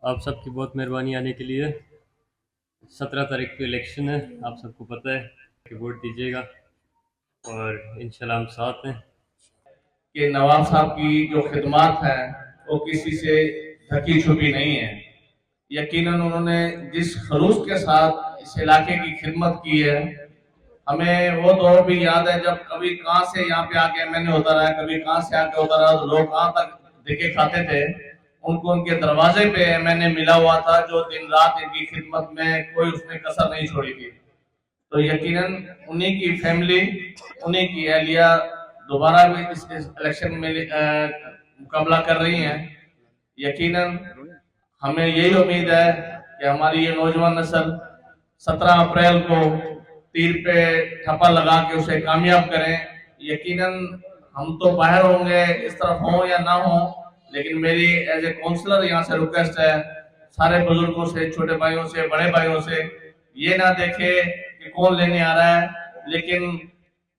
आप सबकी बहुत मेहरबानी आने के लिए। 17 तारीख को इलेक्शन है, आप सबको पता है कि वोट दीजिएगा और इंशाल्लाह हम साथ हैं। कि नवाब साहब की जो खिदमत है वो किसी से ढकी छुपी नहीं है। यकीनन उन्होंने जिस खलूस के साथ इस इलाके की खिदमत की है, हमें वो दौर भी याद है जब कभी कहां से यहाँ पे आके मैंने उतरा है, कभी कहां से आके उतरा, तो लोग कहां तक देखे खाते थे। उनको उनके दरवाजे पे मैंने मिला हुआ था, जो दिन रात इनकी खिदमत में कोई उसने कसर नहीं छोड़ी थी। तो यकीनन उन्हीं की फैमिली, उन्हीं की अहलिया दोबारा भी इस इलेक्शन में मुकाबला कर रही हैं। यकीनन हमें यही उम्मीद है कि हमारी ये नौजवान नस्ल 17 अप्रैल को तीर पे ठप्पा लगा के उसे कामयाब करें। यकीनन हम तो बाहर होंगे, इस तरफ हों या ना हो, लेकिन मेरी एज ए काउंसलर यहाँ से रिक्वेस्ट है सारे बुजुर्गों से, छोटे भाइयों से, बड़े भाइयों से, ये ना देखे कि कौन लेने आ रहा है, लेकिन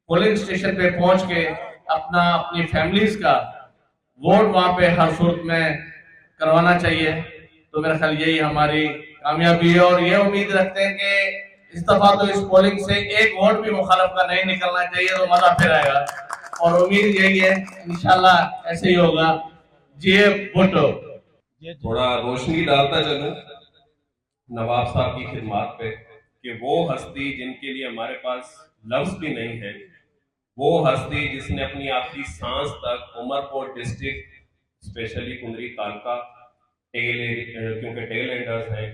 पोलिंग स्टेशन पे पहुंच के अपनी फैमिलीज का वोट वहां पे हर सूरत में करवाना चाहिए। तो मेरा ख्याल यही हमारी कामयाबी है और ये उम्मीद रखते हैं कि इस दफा तो इस पोलिंग से एक वोट भी मुखालिफ का नहीं निकलना चाहिए, तो मजा फिर आएगा। और उम्मीद यही है इंशाल्लाह ऐसे ही होगा। जी भुट्टो थोड़ा रोशनी डालता चलूं नवाब साहब की खिदमत पे कि वो हस्ती जिनके लिए हमारे पास लफ्ज भी नहीं है, वो हस्ती जिसने अपनी आखिरी सांस तक उमरकोट डिस्ट्रिक्ट स्पेशली कुंदरी तालका क्योंकि टेल एंडर्स हैं,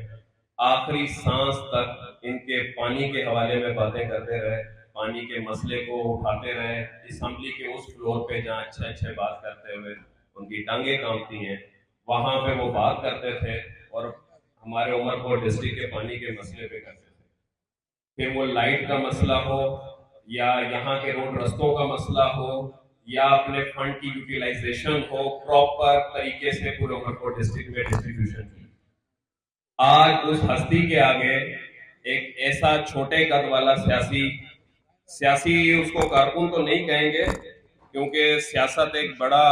आखिरी सांस तक इनके पानी के हवाले में बातें करते रहे, पानी के मसले को उठाते रहे। असम्बली के उस फ्लोर पे जहाँ अच्छे अच्छे बात करते हुए उनकी टांगे कांपती हैं, वहां पे वो बात करते थे और हमारे उमरकोट डिस्ट्रिक्ट के पानी के मसले पे करते थे। फिर वो लाइट का मसला हो या यहाँ के रोड रस्तों का मसला हो या अपने फंड की यूटिलाइजेशन हो, प्रॉपर तरीके से पूरे उमरकोट डिस्ट्रिक्ट में डिस्ट्रीब्यूशन की। आज उस हस्ती के आगे एक ऐसा छोटे कद वाला सियासी सियासी उसको कारकुन तो नहीं कहेंगे, क्योंकि सियासत एक बड़ा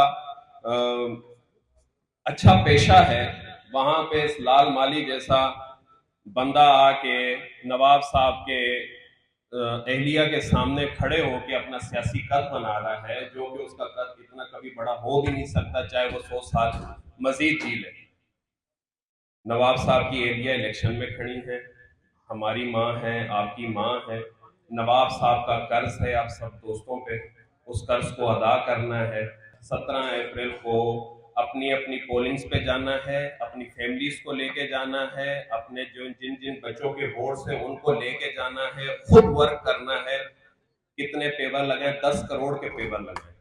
अच्छा पेशा है। वहां पे लाल माली जैसा बंदा आके नवाब साहब के एहलिया के सामने खड़े होकर अपना सियासी कद बना रहा है, जो कि उसका कद इतना कभी बड़ा हो भी नहीं सकता, चाहे वो 100 साल मजीद जी ले। नवाब साहब की एहलिया इलेक्शन में खड़ी है, हमारी माँ है, आपकी माँ है। नवाब साहब का कर्ज है आप सब दोस्तों पे, उस कर्ज को अदा करना है। 17 अप्रैल को अपनी अपनी पोलिंग्स पे जाना है, अपनी फैमिलीज को लेके जाना है, अपने जो जिन जिन बच्चों के वोट्स हैं उनको लेके जाना है, खुद वर्क करना है। कितने पेपर लगे? 10 करोड़ के पेपर लगे।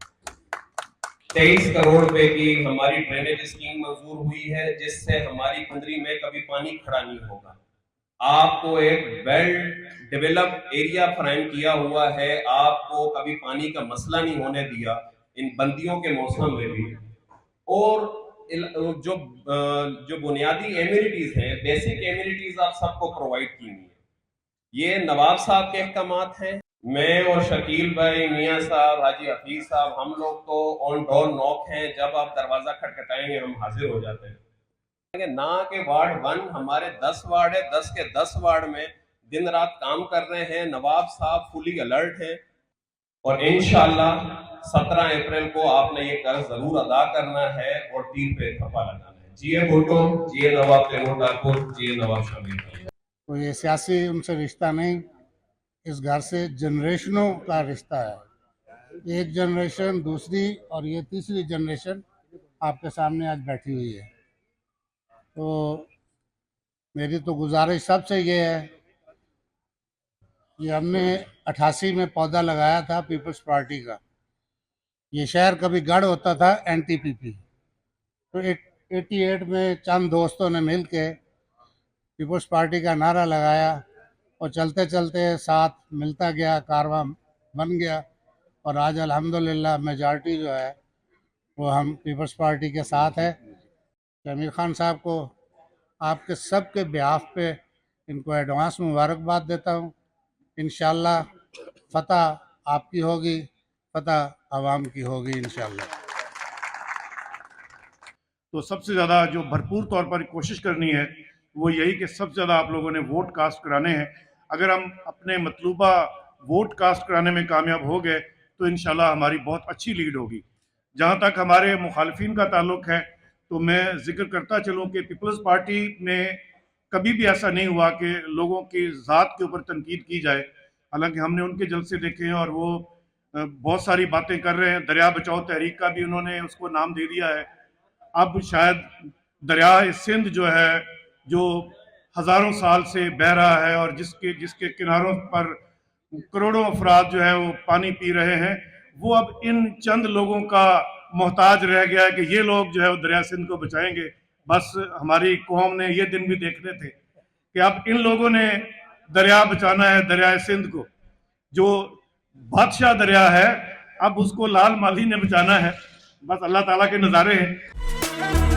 23 करोड़ रुपए की हमारी ड्रेनेज स्कीम मंजूर हुई है, जिससे हमारी कुंदरी में कभी पानी खड़ा नहीं होगा। आपको एक वेल डेवलप्ड एरिया फ्राहम किया हुआ है, आपको कभी पानी का मसला नहीं होने दिया इन बंदियों के मौसम में भी। और जो जो बुनियादी एम्यूनिटीज हैं, बेसिक एम्यूनिटीज आप सबको प्रोवाइड की हुई है। ये नवाब साहब के अहकामात हैं। मैं और शकील भाई, मियाँ साहब, हाजी हफीज साहब, हम लोग तो ऑन डोर नॉक हैं, जब आप दरवाजा खटखटाएंगे हम हाजिर हो जाते हैं। ना के वार्ड 1 हमारे 10 वार्ड है, 10 के 10 वार्ड में दिन रात काम कर रहे हैं। नवाब साहब फुली अलर्ट है और इंशाल्लाह 17 अप्रैल को आपने ये कर्ज जरूर अदा करना है और तीर पे थप्पा लगाना है। जिए भुट्टो, जिए नवाब तैमूर ठाकुर, जिए नवाब शमीर। तो ये सियासी उनसे रिश्ता नहीं, इस घर से जनरेशनों का रिश्ता है। एक जनरेशन, दूसरी और ये तीसरी जनरेशन आपके सामने आज बैठी हुई है। तो मेरी तो गुजारिश सबसे ये है कि हमने 88 में पौधा लगाया था पीपल्स पार्टी का। ये शहर कभी गढ़ होता था एनटीपीपी। तो 88 में चंद दोस्तों ने मिल के पीपल्स पार्टी का नारा लगाया और चलते चलते साथ मिलता गया, कारवां बन गया और आज अल्हम्दुलिल्लाह मेजॉरिटी जो है वो हम पीपल्स पार्टी के साथ है। आमिर खान साहब को आपके सब के बिहाफ पे इनको एडवांस मुबारकबाद देता हूँ। इंशाल्लाह फतह आपकी होगी, फतह आवाम की होगी इंशाल्लाह। तो सबसे ज़्यादा जो भरपूर तौर पर कोशिश करनी है वो यही कि सबसे ज़्यादा आप लोगों ने वोट कास्ट कराने हैं। अगर हम अपने मतलूबा वोट कास्ट कराने में कामयाब हो गए तो इंशाल्लाह हमारी बहुत अच्छी लीड होगी। जहाँ तक हमारे मुखालफिन का ताल्लुक है तो मैं जिक्र करता चलूँ कि पीपल्स पार्टी में कभी भी ऐसा नहीं हुआ कि लोगों की ज़ात के ऊपर तनकीद की जाए। हालांकि हमने उनके जलसे देखे हैं और वो बहुत सारी बातें कर रहे हैं। दरिया बचाओ तहरीक का भी उन्होंने उसको नाम दे दिया है। अब शायद दरिया सिंध जो है, जो हज़ारों साल से बह रहा है और जिसके जिसके किनारों पर करोड़ों अफराद जो है वो पानी पी रहे हैं, वो अब इन चंद लोगों का मोहताज रह गया है कि ये लोग जो है वो दरिया सिंध को बचाएंगे। बस हमारी कौम ने ये दिन भी देखने थे कि अब इन लोगों ने दरिया बचाना है, दरिया सिंध को, जो बादशाह दरिया है, अब उसको लाल माली ने बचाना है। बस अल्लाह ताला के नज़ारे हैं।